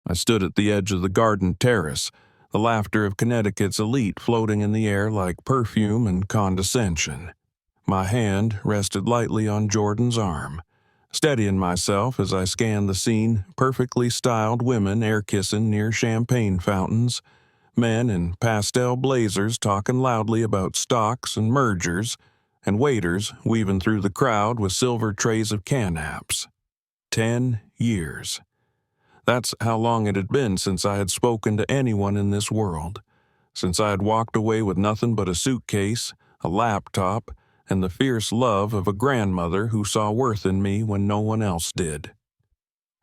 I stood at the edge of the garden terrace, the laughter of Connecticut's elite floating in the air like perfume and condescension. My hand rested lightly on Jordan's arm, steadying myself as I scanned the scene, perfectly styled women air-kissing near champagne fountains, men in pastel blazers talking loudly about stocks and mergers, and waiters weaving through the crowd with silver trays of can-apps. 10 years. That's how long it had been since I had spoken to anyone in this world, since I had walked away with nothing but a suitcase, a laptop, and the fierce love of a grandmother who saw worth in me when no one else did.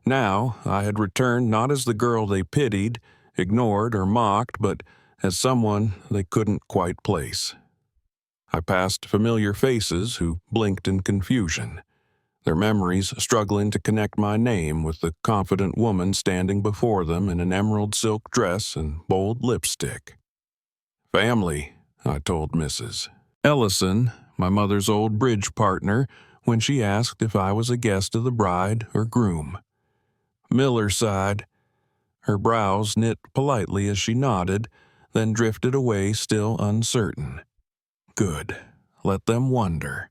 Now I had returned not as the girl they pitied, ignored, or mocked, but as someone they couldn't quite place. I passed familiar faces who blinked in confusion, their memories struggling to connect my name with the confident woman standing before them in an emerald silk dress and bold lipstick. "Family," I told Mrs. Ellison, my mother's old bridge partner, when she asked if I was a guest of the bride or groom. Miller sighed. Her brows knit politely as she nodded, then drifted away still uncertain. Good. Let them wonder.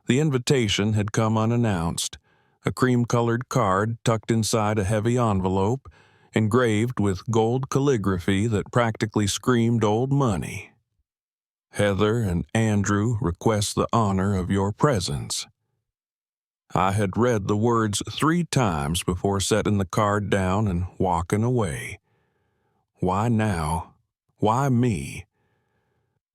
The invitation had come unannounced, a cream-colored card tucked inside a heavy envelope, engraved with gold calligraphy that practically screamed old money. "Heather and Andrew request the honor of your presence." I had read the words 3 times before setting the card down and walking away. Why now? Why me?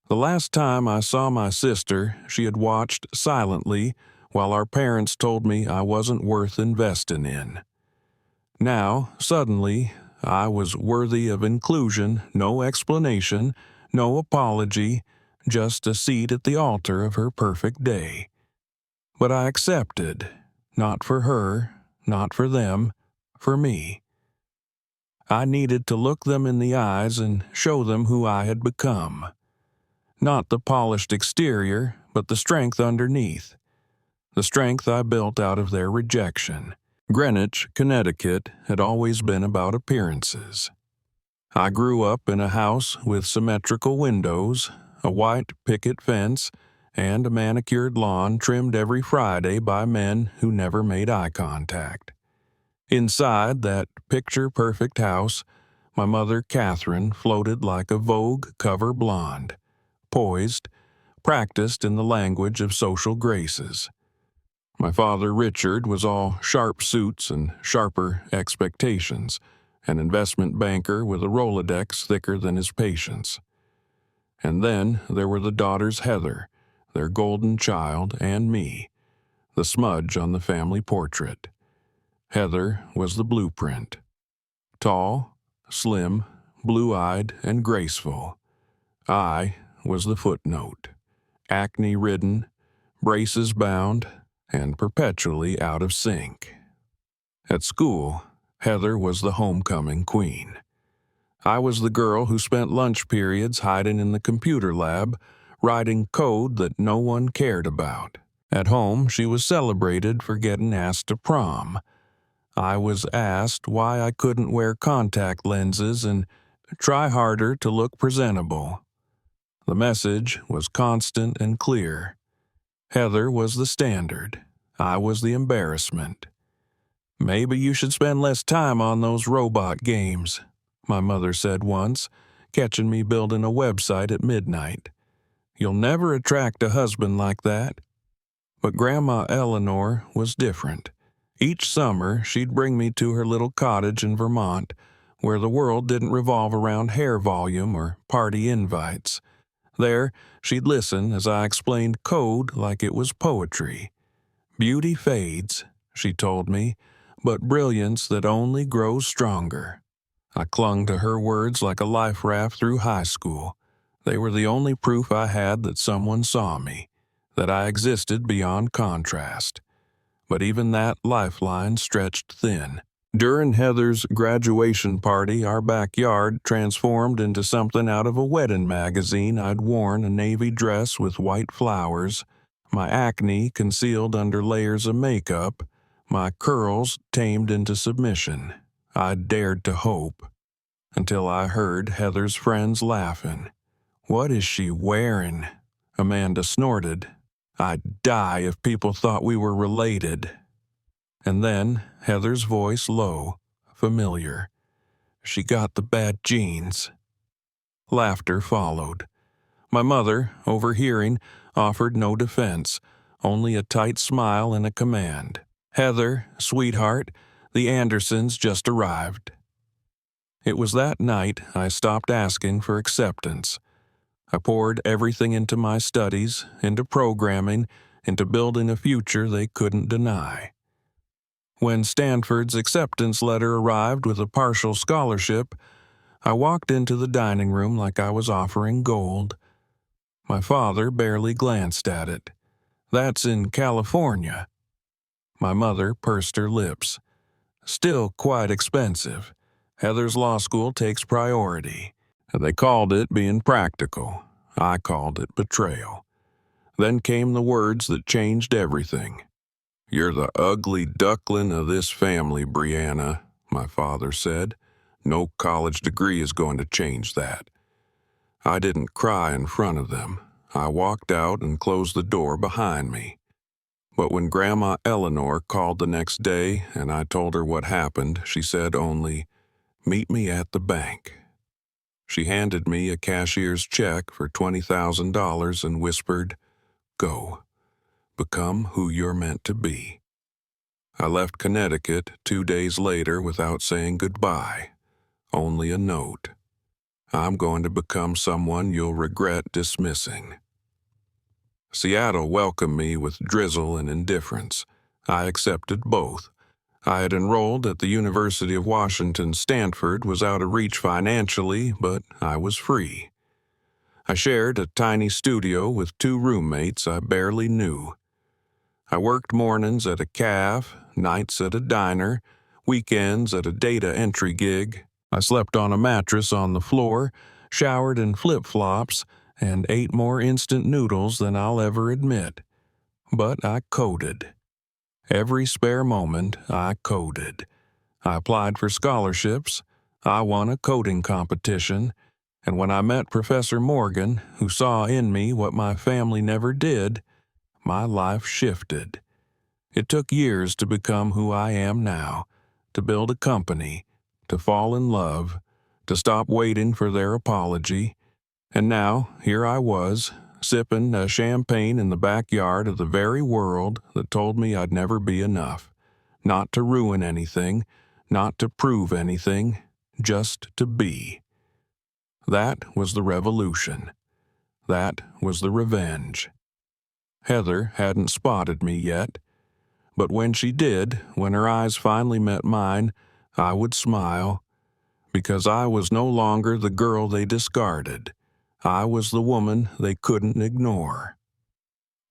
The last time I saw my sister, she had watched silently while our parents told me I wasn't worth investing in. Now, suddenly, I was worthy of inclusion, no explanation, no apology, just a seat at the altar of her perfect day. But I accepted, not for her, not for them, for me. I needed to look them in the eyes and show them who I had become. Not the polished exterior, but the strength underneath. The strength I built out of their rejection. Greenwich, Connecticut had always been about appearances. I grew up in a house with symmetrical windows, a white picket fence, and a manicured lawn trimmed every Friday by men who never made eye contact. Inside that picture-perfect house, my mother, Catherine, floated like a Vogue cover blonde, poised, practiced in the language of social graces. My father, Richard, was all sharp suits and sharper expectations, an investment banker with a Rolodex thicker than his patience. And then there were the daughters Heather, their golden child, and me, the smudge on the family portrait. Heather was the blueprint. Tall, slim, blue-eyed, and graceful. I was the footnote, acne-ridden, braces bound, and perpetually out of sync. At school, Heather was the homecoming queen. I was the girl who spent lunch periods hiding in the computer lab, writing code that no one cared about. At home, she was celebrated for getting asked to prom. I was asked why I couldn't wear contact lenses and try harder to look presentable. The message was constant and clear. Heather was the standard. I was the embarrassment. "Maybe you should spend less time on those robot games," my mother said once, catching me building a website at midnight. "You'll never attract a husband like that." But Grandma Eleanor was different. Each summer, she'd bring me to her little cottage in Vermont, where the world didn't revolve around hair volume or party invites. There, she'd listen as I explained code like it was poetry. "Beauty fades," she told me, "but brilliance that only grows stronger." I clung to her words like a life raft through high school. They were the only proof I had that someone saw me, that I existed beyond contrast. But even that lifeline stretched thin. During Heather's graduation party, our backyard transformed into something out of a wedding magazine. I'd worn a navy dress with white flowers, my acne concealed under layers of makeup, my curls tamed into submission. I dared to hope, until I heard Heather's friends laughing. "What is she wearing?" Amanda snorted. "I'd die if people thought we were related." And then Heather's voice low, familiar. "She got the bad genes." Laughter followed. My mother, overhearing, offered no defense, only a tight smile and a command. "Heather, sweetheart, the Andersons just arrived." It was that night I stopped asking for acceptance. I poured everything into my studies, into programming, into building a future they couldn't deny. When Stanford's acceptance letter arrived with a partial scholarship, I walked into the dining room like I was offering gold. My father barely glanced at it. "That's in California." My mother pursed her lips. "Still quite expensive. Heather's law school takes priority." They called it being practical. I called it betrayal. Then came the words that changed everything. "You're the ugly duckling of this family, Brianna," my father said. "No college degree is going to change that." I didn't cry in front of them. I walked out and closed the door behind me. But when Grandma Eleanor called the next day and I told her what happened, she said only, "Meet me at the bank." She handed me a cashier's check for $20,000 and whispered, "Go. Become who you're meant to be." I left Connecticut 2 days later without saying goodbye, only a note. "I'm going to become someone you'll regret dismissing." Seattle welcomed me with drizzle and indifference. I accepted both. I had enrolled at the University of Washington. Stanford was out of reach financially, but I was free. I shared a tiny studio with 2 roommates I barely knew. I worked mornings at a cafe, nights at a diner, weekends at a data entry gig. I slept on a mattress on the floor, showered in flip-flops, and ate more instant noodles than I'll ever admit. But I coded. Every spare moment, I coded. I applied for scholarships. I won a coding competition. And when I met Professor Morgan, who saw in me what my family never did, my life shifted. It took years to become who I am now, to build a company, to fall in love, to stop waiting for their apology. And now, here I was, sipping a champagne in the backyard of the very world that told me I'd never be enough. Not to ruin anything, not to prove anything, just to be. That was the revolution. That was the revenge. Heather hadn't spotted me yet, but when she did, when her eyes finally met mine, I would smile, because I was no longer the girl they discarded. I was the woman they couldn't ignore.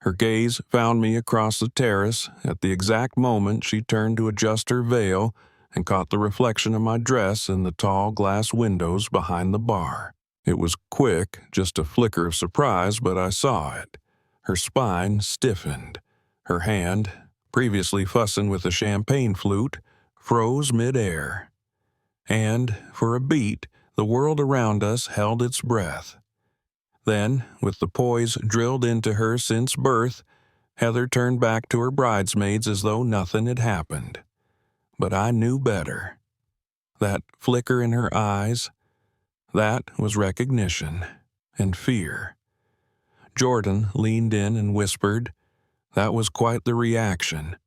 Her gaze found me across the terrace at the exact moment she turned to adjust her veil and caught the reflection of my dress in the tall glass windows behind the bar. It was quick, just a flicker of surprise, but I saw it. Her spine stiffened. Her hand, previously fussing with a champagne flute, froze midair. And, for a beat, the world around us held its breath. Then, with the poise drilled into her since birth, Heather turned back to her bridesmaids as though nothing had happened. But I knew better. That flicker in her eyes, that was recognition and fear. Jordan leaned in and whispered, "That was quite the reaction.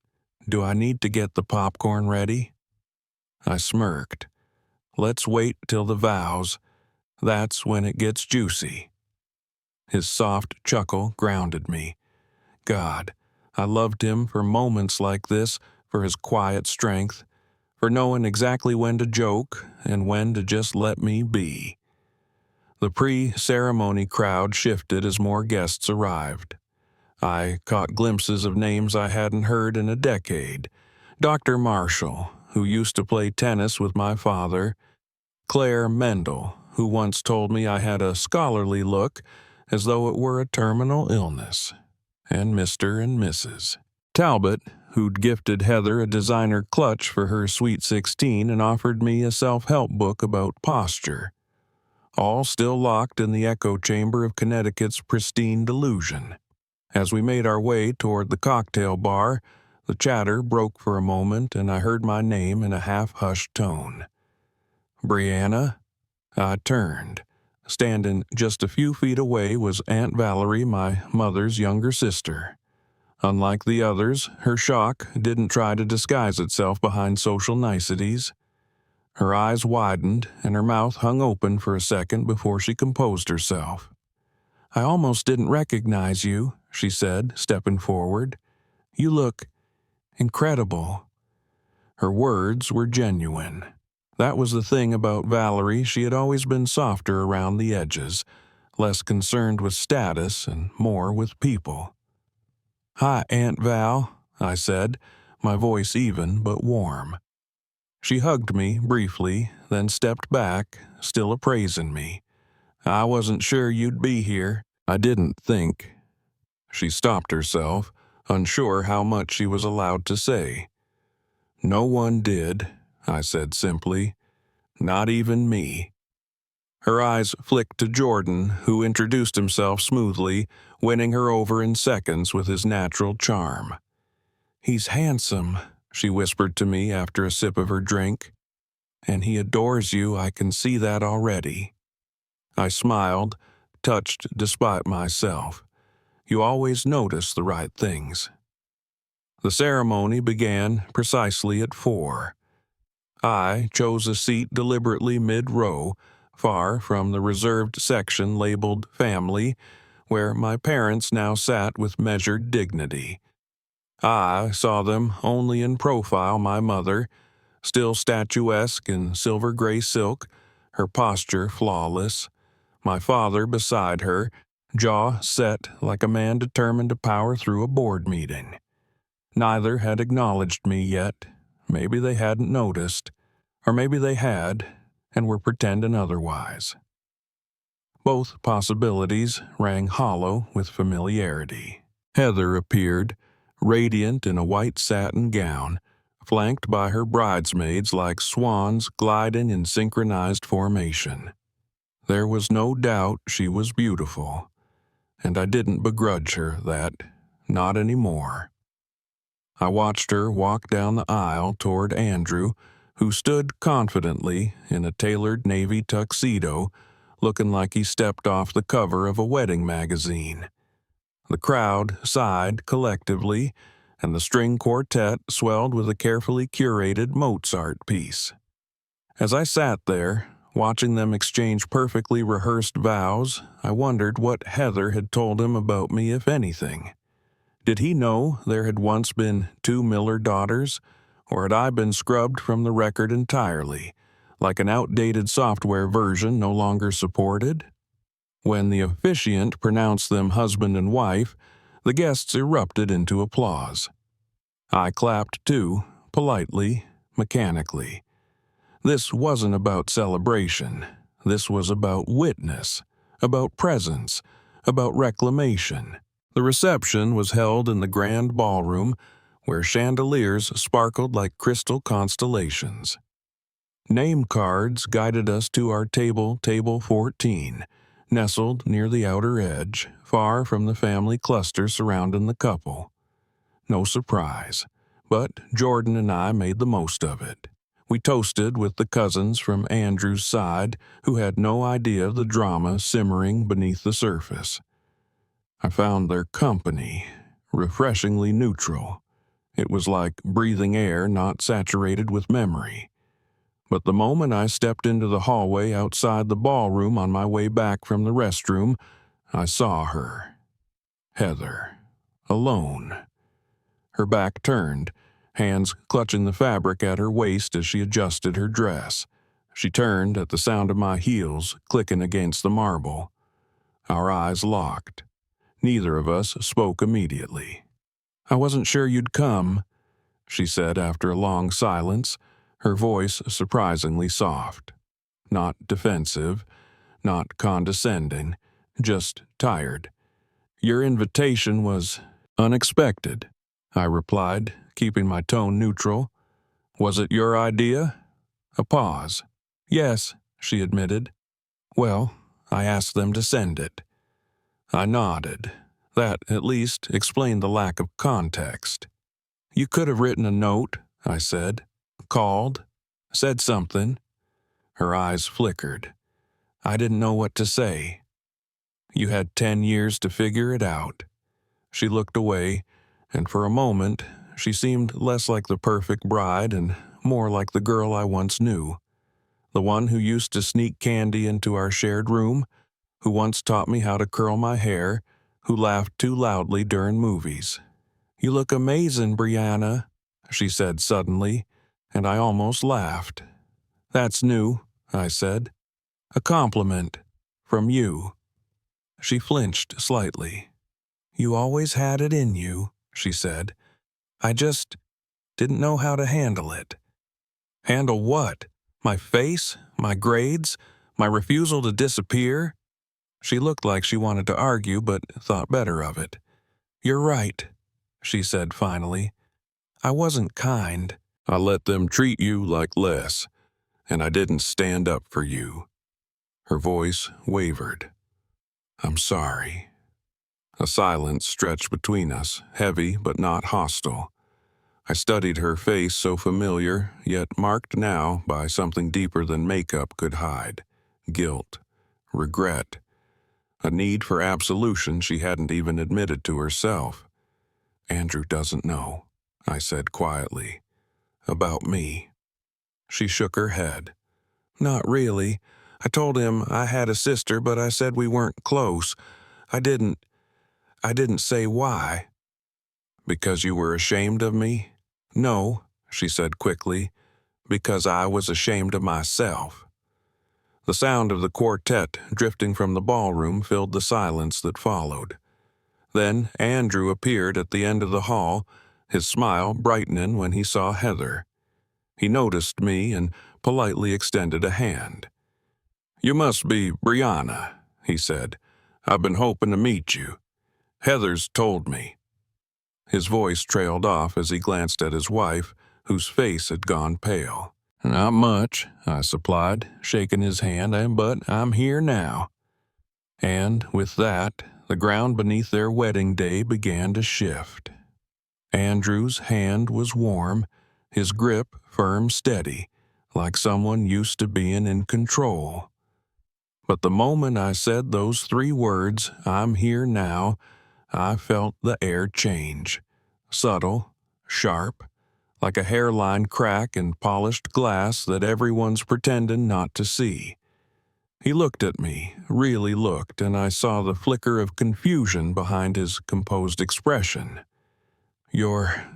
Do I need to get the popcorn ready?" I smirked. "Let's wait till the vows. That's when it gets juicy." His soft chuckle grounded me. God, I loved him for moments like this, for his quiet strength, for knowing exactly when to joke and when to just let me be. The pre-ceremony crowd shifted as more guests arrived. I caught glimpses of names I hadn't heard in a decade. Dr. Marshall, who used to play tennis with my father, Claire Mendel, who once told me I had a scholarly look as though it were a terminal illness, and Mr. and Mrs. Talbot, who'd gifted Heather a designer clutch for her Sweet 16 and offered me a self-help book about posture, all still locked in the echo chamber of Connecticut's pristine delusion. As we made our way toward the cocktail bar, the chatter broke for a moment and I heard my name in a half-hushed tone. "Brianna?" I turned. Standing just a few feet away was Aunt Valerie, my mother's younger sister. Unlike the others, her shock didn't try to disguise itself behind social niceties. Her eyes widened and her mouth hung open for a second before she composed herself. "I almost didn't recognize you," she said, stepping forward. "You look incredible." Her words were genuine. That was the thing about Valerie. She had always been softer around the edges, less concerned with status and more with people. "Hi, Aunt Val," I said, my voice even but warm. She hugged me briefly, then stepped back, still appraising me. "I wasn't sure you'd be here. I didn't think." She stopped herself, unsure how much she was allowed to say. "No one did," I said simply. "Not even me." Her eyes flicked to Jordan, who introduced himself smoothly, winning her over in seconds with his natural charm. "He's handsome," she whispered to me after a sip of her drink. "And he adores you, I can see that already." I smiled, touched despite myself. You always notice the right things. The ceremony began precisely at 4. I chose a seat deliberately mid-row, far from the reserved section labeled family, where my parents now sat with measured dignity. I saw them only in profile, my mother, still statuesque in silver gray silk, her posture flawless. My father beside her, jaw set like a man determined to power through a board meeting. Neither had acknowledged me yet. Maybe they hadn't noticed. Or maybe they had, and were pretending otherwise. Both possibilities rang hollow with familiarity. Heather appeared, radiant in a white satin gown, flanked by her bridesmaids like swans gliding in synchronized formation. There was no doubt she was beautiful, and I didn't begrudge her that, not anymore. I watched her walk down the aisle toward Andrew, who stood confidently in a tailored navy tuxedo, looking like he stepped off the cover of a wedding magazine. The crowd sighed collectively, and the string quartet swelled with a carefully curated Mozart piece. As I sat there, watching them exchange perfectly rehearsed vows, I wondered what Heather had told him about me, if anything. Did he know there had once been 2 Miller daughters, or had I been scrubbed from the record entirely, like an outdated software version no longer supported? When the officiant pronounced them husband and wife, the guests erupted into applause. I clapped too, politely, mechanically. This wasn't about celebration. This was about witness, about presence, about reclamation. The reception was held in the grand ballroom, where chandeliers sparkled like crystal constellations. Name cards guided us to our table 14, nestled near the outer edge, far from the family cluster surrounding the couple. No surprise, but Jordan and I made the most of it. We toasted with the cousins from Andrew's side, who had no idea of the drama simmering beneath the surface. I found their company refreshingly neutral. It was like breathing air not saturated with memory. But the moment I stepped into the hallway outside the ballroom on my way back from the restroom, I saw her. Heather. Alone. Her back turned, hands clutching the fabric at her waist as she adjusted her dress. She turned at the sound of my heels clicking against the marble. Our eyes locked. Neither of us spoke immediately. "I wasn't sure you'd come," she said after a long silence, her voice surprisingly soft. Not defensive, not condescending, just tired. "Your invitation was unexpected," I replied, keeping my tone neutral. Was it your idea? A pause. Yes, she admitted. Well, I asked them to send it. I nodded. That, at least, explained the lack of context. You could have written a note, I said. Called. Said something. Her eyes flickered. I didn't know what to say. You had 10 years to figure it out. She looked away, and for a moment, she seemed less like the perfect bride and more like the girl I once knew. The one who used to sneak candy into our shared room, who once taught me how to curl my hair, who laughed too loudly during movies. You look amazing, Brianna, she said suddenly, and I almost laughed. That's new, I said. A compliment. From you. She flinched slightly. You always had it in you, she said. I just didn't know how to handle it. Handle what? My face? My grades? My refusal to disappear? She looked like she wanted to argue, but thought better of it. You're right, she said finally. I wasn't kind. I let them treat you like less, and I didn't stand up for you. Her voice wavered. I'm sorry. A silence stretched between us, heavy but not hostile. I studied her face so familiar, yet marked now by something deeper than makeup could hide. Guilt. Regret. A need for absolution she hadn't even admitted to herself. Andrew doesn't know, I said quietly. About me. She shook her head. Not really. I told him I had a sister, but I said we weren't close. I didn't say why. Because you were ashamed of me? No, she said quickly. Because I was ashamed of myself. The sound of the quartet drifting from the ballroom filled the silence that followed. Then Andrew appeared at the end of the hall, his smile brightening when he saw Heather. He noticed me and politely extended a hand. You must be Brianna, he said. I've been hoping to meet you. Heather's told me. His voice trailed off as he glanced at his wife, whose face had gone pale. Not much, I supplied, shaking his hand, but I'm here now. And with that, the ground beneath their wedding day began to shift. Andrew's hand was warm, his grip firm, steady, like someone used to being in control. But the moment I said those 3 words, I'm here now, I felt the air change. Subtle, sharp, like a hairline crack in polished glass that everyone's pretending not to see. He looked at me, really looked, and I saw the flicker of confusion behind his composed expression. Your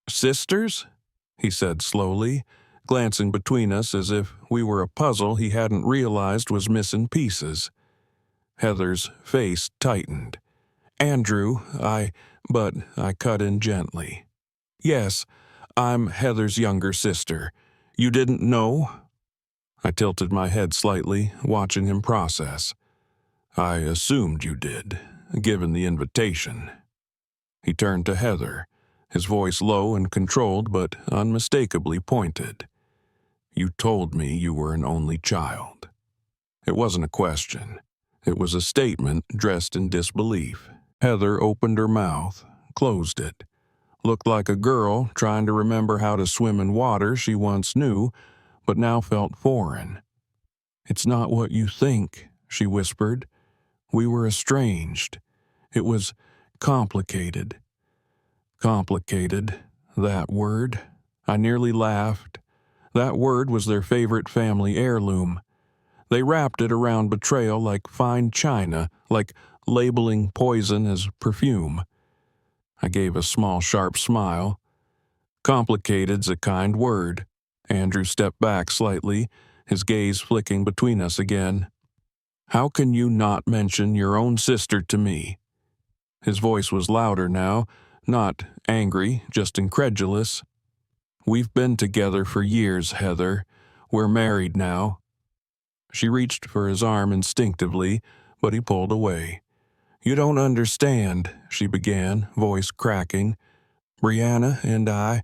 sisters? He said slowly, glancing between us as if we were a puzzle he hadn't realized was missing pieces. Heather's face tightened. Andrew, but I cut in gently. Yes, I'm Heather's younger sister. You didn't know? I tilted my head slightly, watching him process. I assumed you did, given the invitation. He turned to Heather, his voice low and controlled but unmistakably pointed. You told me you were an only child. It wasn't a question. It was a statement dressed in disbelief. Heather opened her mouth, closed it. Looked like a girl trying to remember how to swim in water she once knew, but now felt foreign. It's not what you think, she whispered. We were estranged. It was complicated. Complicated, that word. I nearly laughed. That word was their favorite family heirloom. They wrapped it around betrayal like fine china, like labeling poison as perfume. I gave a small, sharp smile. Complicated's a kind word. Andrew stepped back slightly, his gaze flicking between us again. How can you not mention your own sister to me? His voice was louder now, not angry, just incredulous. We've been together for years, Heather. We're married now. She reached for his arm instinctively, but he pulled away. You don't understand, she began, voice cracking. Brianna and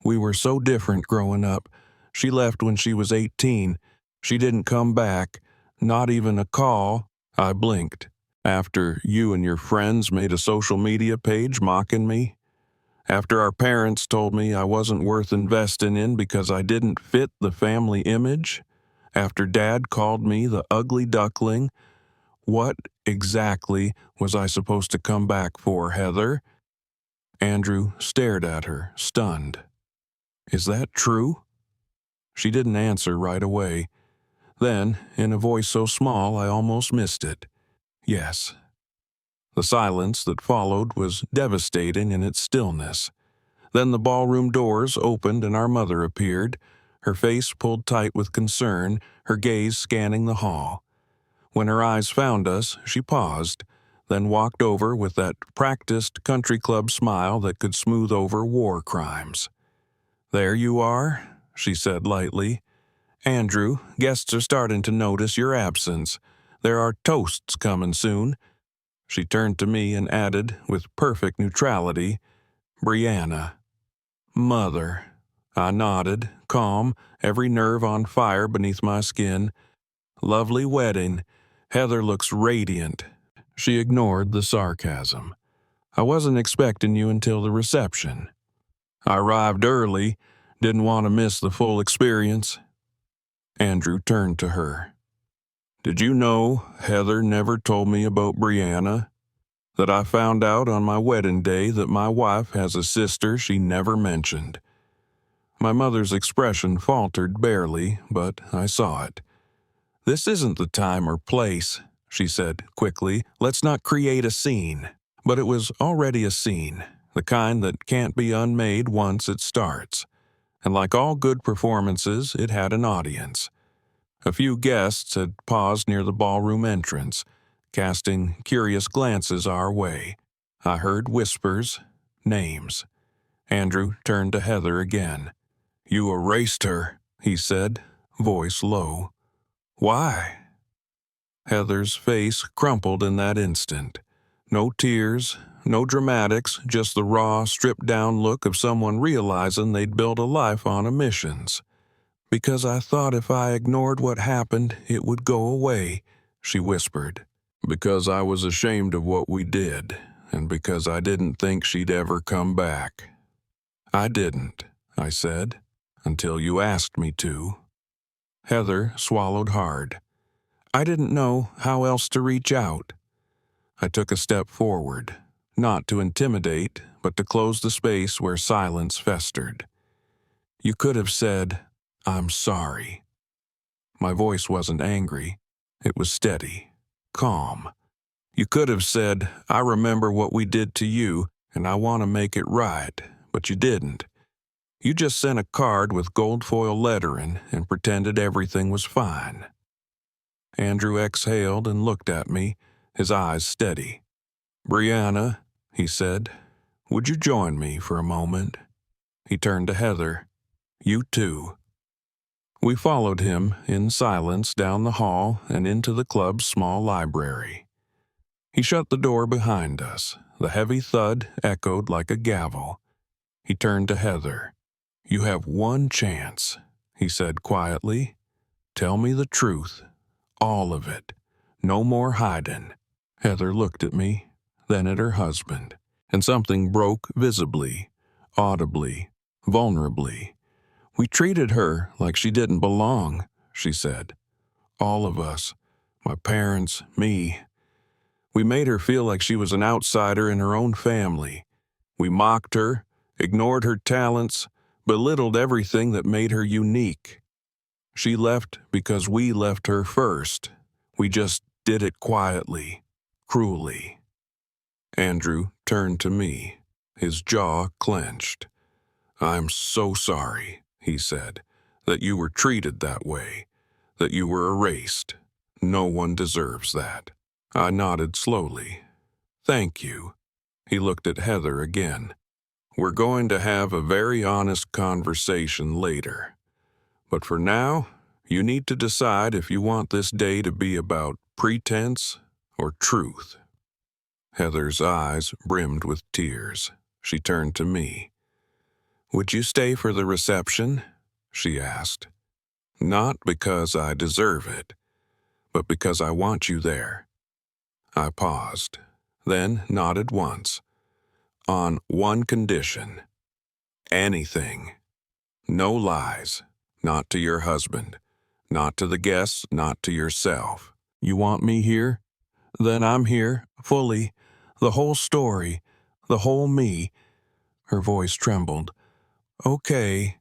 we were so different growing up. She left when she was 18. She didn't come back, not even a call." I blinked. "After you and your friends made a social media page mocking me? After our parents told me I wasn't worth investing in because I didn't fit the family image? After Dad called me the ugly duckling? What exactly was I supposed to come back for, Heather?" Andrew stared at her, stunned. "Is that true?" She didn't answer right away. Then, in a voice so small I almost missed it, "Yes." The silence that followed was devastating in its stillness. Then the ballroom doors opened and our mother appeared, her face pulled tight with concern, her gaze scanning the hall. When her eyes found us, she paused, then walked over with that practiced country club smile that could smooth over war crimes. "There you are," she said lightly. "Andrew, guests are starting to notice your absence. There are toasts coming soon." She turned to me and added, with perfect neutrality, "Brianna." "Mother." I nodded, calm, every nerve on fire beneath my skin. "Lovely wedding. Heather looks radiant." She ignored the sarcasm. "I wasn't expecting you until the reception. I arrived early, didn't want to miss the full experience." Andrew turned to her. "Did you know Heather never told me about Brianna? That I found out on my wedding day that my wife has a sister she never mentioned." My mother's expression faltered barely, but I saw it. "This isn't the time or place," she said quickly. "Let's not create a scene." But it was already a scene, the kind that can't be unmade once it starts. And like all good performances, it had an audience. A few guests had paused near the ballroom entrance, casting curious glances our way. I heard whispers, names. Andrew turned to Heather again. "You erased her," he said, voice low. "Why?" Heather's face crumpled in that instant. No tears, no dramatics, just the raw, stripped-down look of someone realizing they'd built a life on omissions. "Because I thought if I ignored what happened, it would go away," she whispered. "Because I was ashamed of what we did, and because I didn't think she'd ever come back." "I didn't," I said, "until you asked me to." Heather swallowed hard. I didn't know how else to reach out. I took a step forward, not to intimidate, but to close the space where silence festered. "You could have said, 'I'm sorry.'" My voice wasn't angry. It was steady, calm. "You could have said, 'I remember what we did to you, and I want to make it right,' but you didn't. You just sent a card with gold foil lettering and pretended everything was fine." Andrew exhaled and looked at me, his eyes steady. "Brianna," he said, "would you join me for a moment?" He turned to Heather. "You too." We followed him in silence down the hall and into the club's small library. He shut the door behind us. The heavy thud echoed like a gavel. He turned to Heather. "You have one chance," he said quietly. "Tell me the truth. All of it. No more hiding." Heather looked at me, then at her husband, and something broke visibly, audibly, vulnerably. "We treated her like she didn't belong," she said. "All of us. My parents, me. We made her feel like she was an outsider in her own family. We mocked her, ignored her talents, belittled everything that made her unique. She left because we left her first. We just did it quietly, cruelly." Andrew turned to me, his jaw clenched. "I'm so sorry," he said, "that you were treated that way, that you were erased. No one deserves that." I nodded slowly. "Thank you." He looked at Heather again. "We're going to have a very honest conversation later. But for now, you need to decide if you want this day to be about pretense or truth." Heather's eyes brimmed with tears. She turned to me. "Would you stay for the reception?" she asked. "Not because I deserve it, but because I want you there." I paused, then nodded once. "On one condition. Anything. No lies. Not to your husband. Not to the guests, not to yourself. You want me here? Then I'm here, fully. The whole story. The whole me." Her voice trembled. "Okay."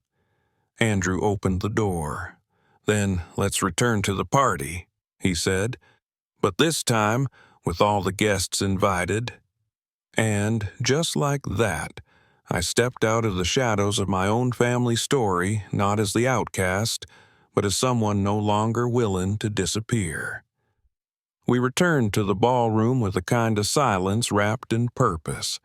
Andrew opened the door. "Then let's return to the party," he said. "But this time, with all the guests invited." And just like that, I stepped out of the shadows of my own family story, not as the outcast, but as someone no longer willing to disappear. We returned to the ballroom with a kind of silence wrapped in purpose.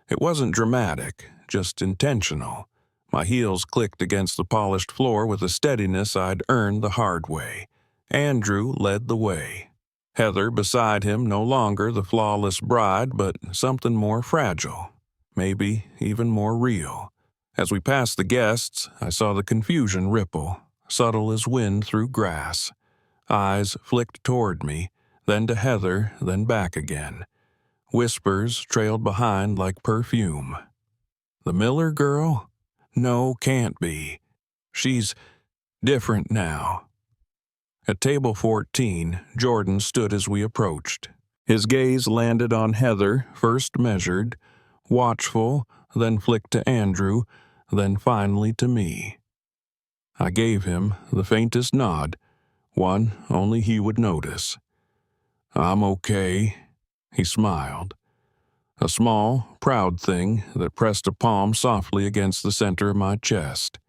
It wasn't dramatic, just intentional. My heels clicked against the polished floor with a steadiness I'd earned the hard way. Andrew led the way. Heather beside him, no longer the flawless bride, but something more fragile, maybe even more real. As we passed the guests, I saw the confusion ripple, subtle as wind through grass. Eyes flicked toward me, then to Heather, then back again. Whispers trailed behind like perfume. "The Miller girl? No, can't be. She's different now." At table 14, Jordan stood as we approached. His gaze landed on Heather, first measured, watchful, then flicked to Andrew, then finally to me. I gave him the faintest nod, one only he would notice. "I'm okay," he smiled. A small, proud thing that pressed a palm softly against the center of my chest.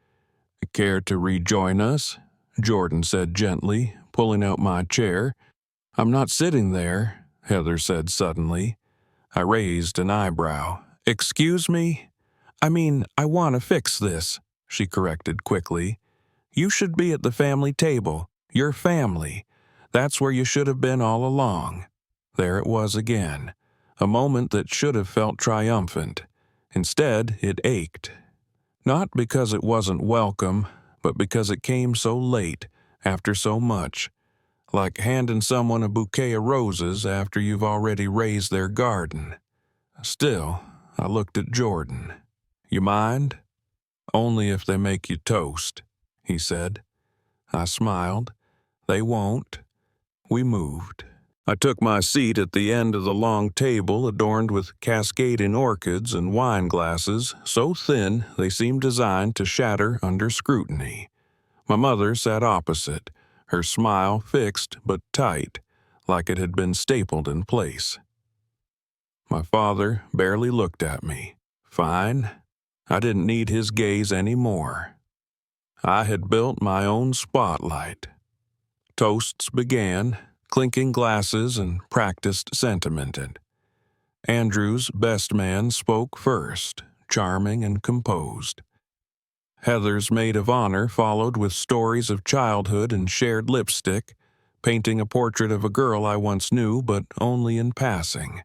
"Care to rejoin us?" Jordan said gently, pulling out my chair. "I'm not sitting there," Heather said suddenly. I raised an eyebrow. "Excuse me? I mean, I want to fix this," she corrected quickly. "You should be at the family table. Your family. That's where you should have been all along." There it was again. A moment that should have felt triumphant. Instead, it ached. Not because it wasn't welcome, but because it came so late, after so much. Like handing someone a bouquet of roses after you've already raised their garden. Still, I looked at Jordan. "You mind?" "Only if they make you toast," he said. I smiled. "They won't." We moved. I took my seat at the end of the long table adorned with cascading orchids and wine glasses so thin they seemed designed to shatter under scrutiny. My mother sat opposite, her smile fixed but tight, like it had been stapled in place. My father barely looked at me. Fine. I didn't need his gaze anymore. I had built my own spotlight. Toasts began, clinking glasses and practiced sentimented. Andrew's best man spoke first, charming and composed. Heather's maid of honor followed with stories of childhood and shared lipstick, painting a portrait of a girl I once knew but only in passing.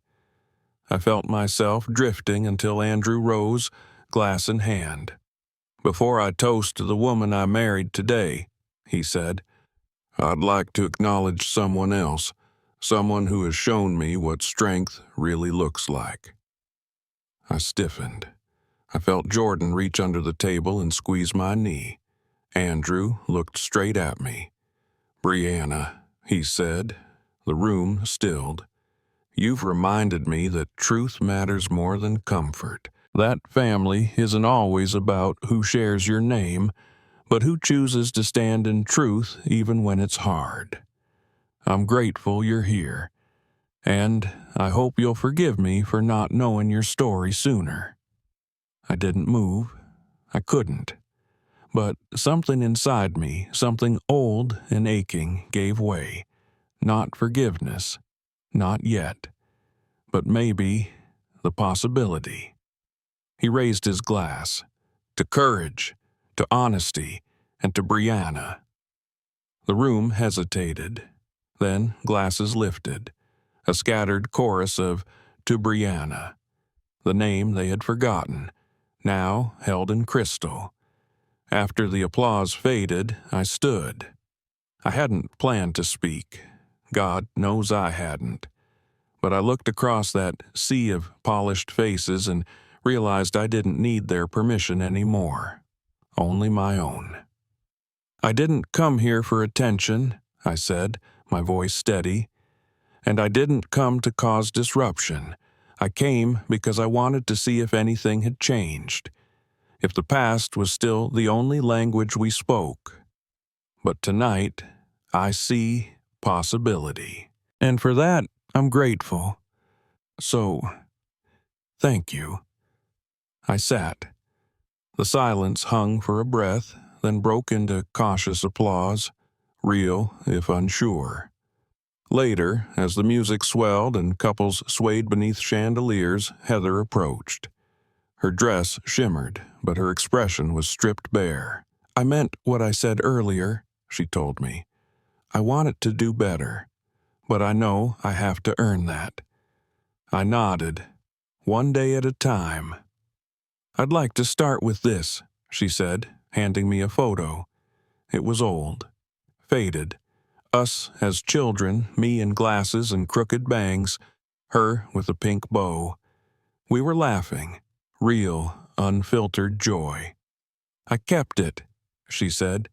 I felt myself drifting until Andrew rose, glass in hand. "Before I toast the woman I married today," he said, "I'd like to acknowledge someone else, someone who has shown me what strength really looks like." I stiffened. I felt Jordan reach under the table and squeeze my knee. Andrew looked straight at me. "Brianna," he said. The room stilled. "You've reminded me that truth matters more than comfort. That family isn't always about who shares your name, but who chooses to stand in truth even when it's hard. I'm grateful you're here, and I hope you'll forgive me for not knowing your story sooner." I didn't move. I couldn't. But something inside me, something old and aching, gave way. Not forgiveness. Not yet. But maybe the possibility. He raised his glass. "To courage, to honesty, and to Brianna." The room hesitated. Then glasses lifted. A scattered chorus of "To Brianna." the name they had forgotten, now held in crystal. After the applause faded, I stood. I hadn't planned to speak. God knows I hadn't. But I looked across that sea of polished faces and realized I didn't need their permission anymore. Only my own. "I didn't come here for attention," I said, my voice steady. "And I didn't come to cause disruption. I came because I wanted to see if anything had changed, if the past was still the only language we spoke. But tonight, I see possibility. And for that, I'm grateful. So, thank you." I sat. The silence hung for a breath, then broke into cautious applause, real if unsure. Later, as the music swelled and couples swayed beneath chandeliers, Heather approached. Her dress shimmered, but her expression was stripped bare. "I meant what I said earlier," she told me. "I wanted to do better, but I know I have to earn that." I nodded. "One day at a time." "I'd like to start with this," she said, handing me a photo. It was old, faded. Us as children, me in glasses and crooked bangs, her with a pink bow. We were laughing, real, unfiltered joy. "I kept it," she said,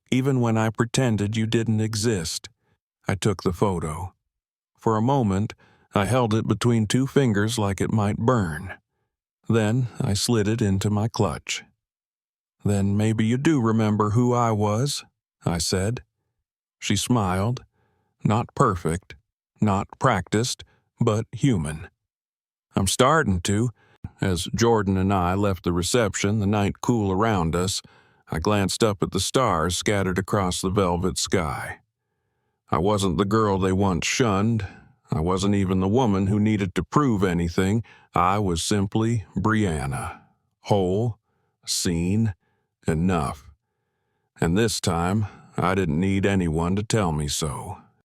"even when I pretended you didn't exist." I took the photo. For a moment, I held it between two fingers like it might burn. Then I slid it into my clutch. "Then maybe you do remember who I was," I said. She smiled. Not perfect, not practiced, but human. "I'm starting to." As Jordan and I left the reception, the night cool around us, I glanced up at the stars scattered across the velvet sky. I wasn't the girl they once shunned. I wasn't even the woman who needed to prove anything. I was simply Brianna. Whole, seen, enough. And this time, I didn't need anyone to tell me so.